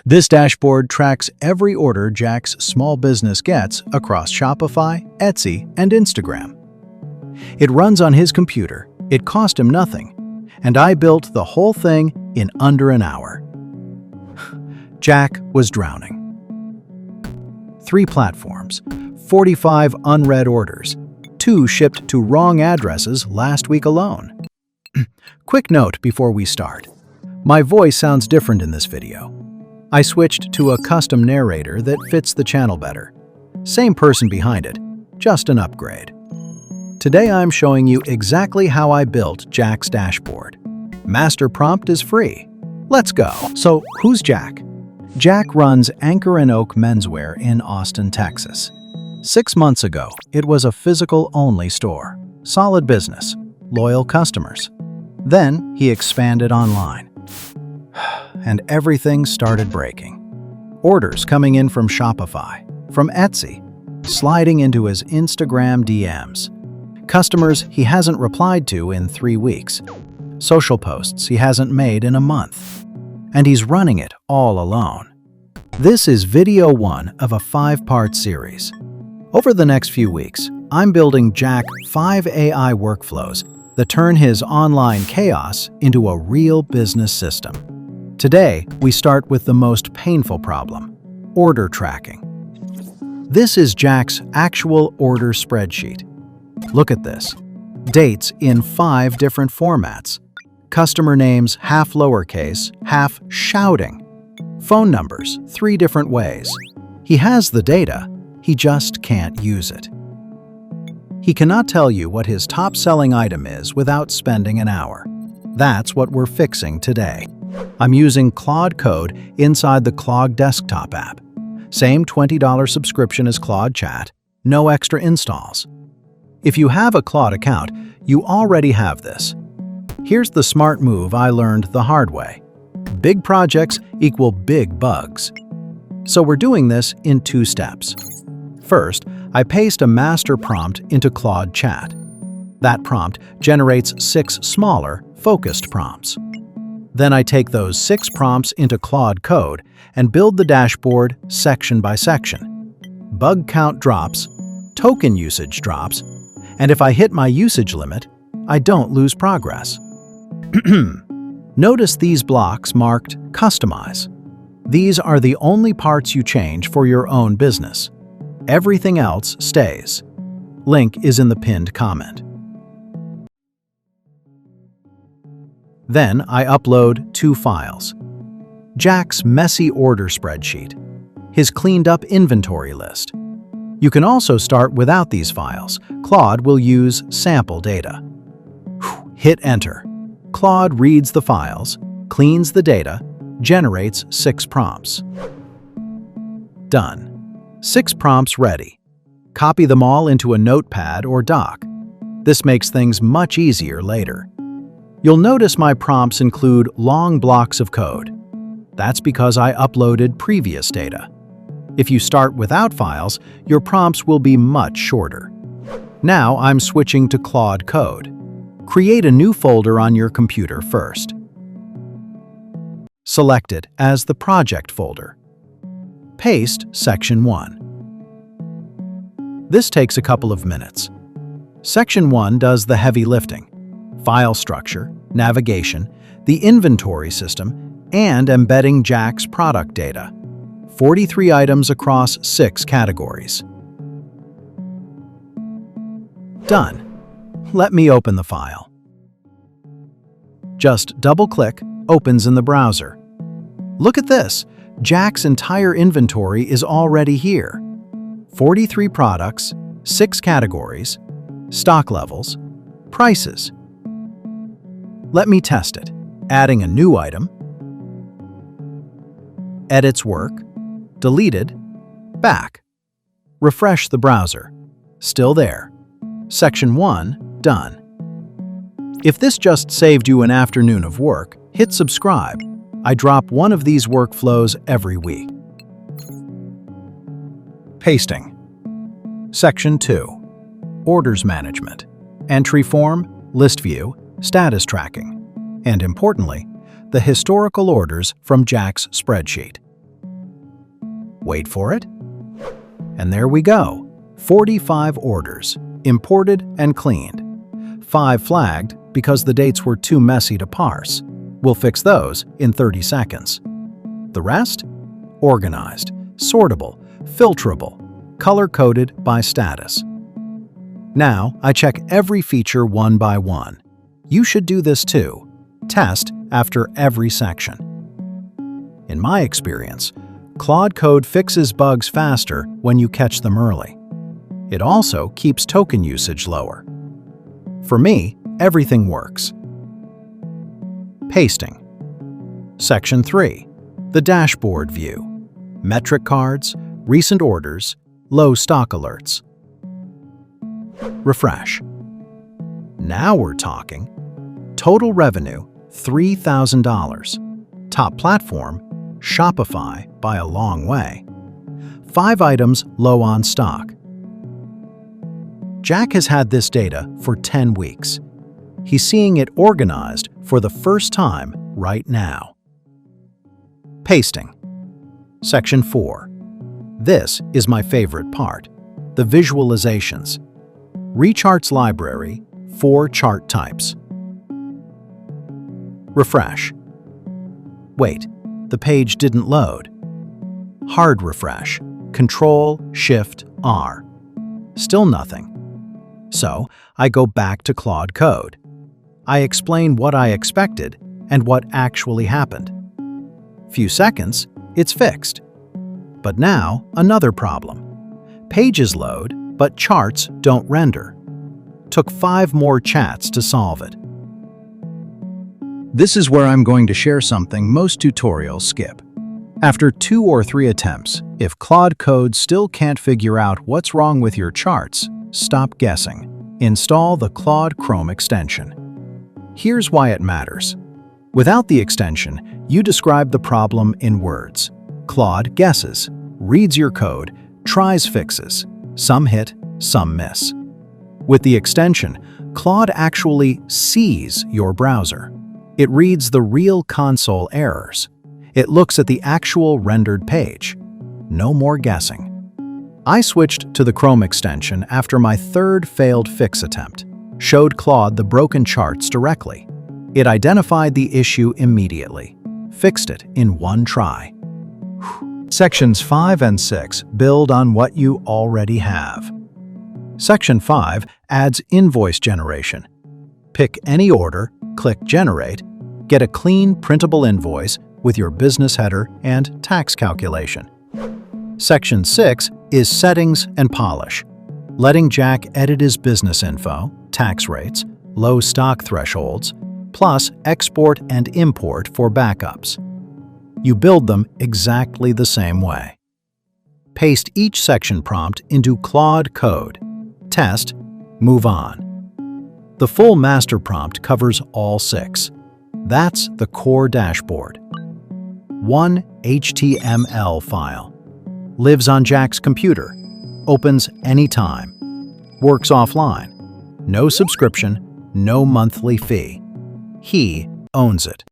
This dashboard tracks every order Jack's small business gets across Shopify, Etsy, and Instagram. It runs on his computer, it cost him nothing, and I built the whole thing in under an hour. Jack was drowning. 3 platforms, 45 unread orders, 2 shipped to wrong addresses last week alone. Quick note before we start. My voice sounds different in this video. I switched to a custom narrator that fits the channel better. Same person behind it, just an upgrade. Today I'm showing you exactly how I built Jack's dashboard. Master prompt is free. Let's go. So, who's Jack? Jack runs Anchor & Oak Menswear in Austin, Texas. 6 months ago, it was a physical-only store. Solid business, loyal customers. Then, he expanded online. And everything started breaking. Orders coming in from Shopify, from Etsy, sliding into his Instagram DMs. Customers he hasn't replied to in 3 weeks. Social posts he hasn't made in a month. And he's running it all alone. This is video 1 of a 5-part series. Over the next few weeks, I'm building Jack 5 AI workflows that turn his online chaos into a real business system. Today, we start with the most painful problem: order tracking. This is Jack's actual order spreadsheet. Look at this. Dates in 5 different formats. Customer names half lowercase, half shouting. Phone numbers 3 different ways. He has the data, he just can't use it. He cannot tell you what his top-selling item is without spending an hour. That's what we're fixing today. I'm using Claude Code inside the Claude desktop app. Same $20 subscription as Claude Chat, no extra installs. If you have a Claude account, you already have this. Here's the smart move I learned the hard way. Big projects equal big bugs. So we're doing this in 2 steps. First, I paste a master prompt into Claude Chat. That prompt generates 6 smaller, focused prompts. Then I take those 6 prompts into Claude Code and build the dashboard section by section. Bug count drops, token usage drops, and if I hit my usage limit, I don't lose progress. Notice these blocks marked Customize. These are the only parts you change for your own business. Everything else stays. Link is in the pinned comment. Then I upload 2 files. Jack's messy order spreadsheet, his cleaned-up inventory list. You can also start without these files. Claude will use sample data. Hit Enter. Claude reads the files, cleans the data, generates 6 prompts. Done. 6 prompts ready. Copy them all into a notepad or doc. This makes things much easier later. You'll notice my prompts include long blocks of code. That's because I uploaded previous data. If you start without files, your prompts will be much shorter. Now I'm switching to Claude Code. Create a new folder on your computer first. Select it as the project folder. Paste Section 1. This takes a couple of minutes. Section 1 does the heavy lifting: file structure, navigation, the inventory system, and embedding Jack's product data. 43 items across 6 categories. Done. Let me open the file. Just double-click, opens in the browser. Look at this. Jack's entire inventory is already here. 43 products, 6 categories, stock levels, prices. Let me test it. Adding a new item. Edits work. Deleted. Back. Refresh the browser. Still there. Section 1, done. If this just saved you an afternoon of work, hit subscribe. I drop one of these workflows every week. Pasting. Section 2. Orders management. Entry form, list view, status tracking. And importantly, the historical orders from Jack's spreadsheet. Wait for it. And there we go. 45 orders, imported and cleaned. 5 flagged because the dates were too messy to parse. We'll fix those in 30 seconds. The rest? Organized, sortable, filterable, color-coded by status. Now, I check every feature one by one. You should do this too. Test after every section. In my experience, Claude Code fixes bugs faster when you catch them early. It also keeps token usage lower. For me, everything works. Pasting. Section 3. The dashboard view. Metric cards, recent orders, low stock alerts. Refresh. Now we're talking. Total revenue, $3,000. Top platform, Shopify by a long way. 5 items low on stock. Jack has had this data for 10 weeks. He's seeing it organized for the first time right now. Pasting. Section 4. This is my favorite part, the visualizations. Recharts library, 4 chart types. Refresh. Wait, the page didn't load. Hard refresh, Control-Shift-R. Still nothing. So, I go back to Claude Code. I explain what I expected and what actually happened. Few seconds, it's fixed. But now, another problem. Pages load, but charts don't render. Took 5 more chats to solve it. This is where I'm going to share something most tutorials skip. After 2 or 3 attempts, if Claude Code still can't figure out what's wrong with your charts, stop guessing. Install the Claude Chrome extension. Here's why it matters. Without the extension, you describe the problem in words. Claude guesses, reads your code, tries fixes. Some hit, some miss. With the extension, Claude actually sees your browser. It reads the real console errors. It looks at the actual rendered page. No more guessing. I switched to the Chrome extension after my 3rd failed fix attempt. Showed Claude the broken charts directly. It identified the issue immediately. Fixed it in 1 try. Sections 5 and 6 build on what you already have. Section 5 adds invoice generation. Pick any order, click Generate, get a clean, printable invoice with your business header and tax calculation. Section 6 is Settings and Polish, letting Jack edit his business info, tax rates, low stock thresholds, plus export and import for backups. You build them exactly the same way. Paste each section prompt into Claude Code. Test, move on. The full master prompt covers all 6. That's the core dashboard. 1 HTML file. Lives on Jack's computer. Opens anytime. Works offline. No subscription, no monthly fee. He owns it.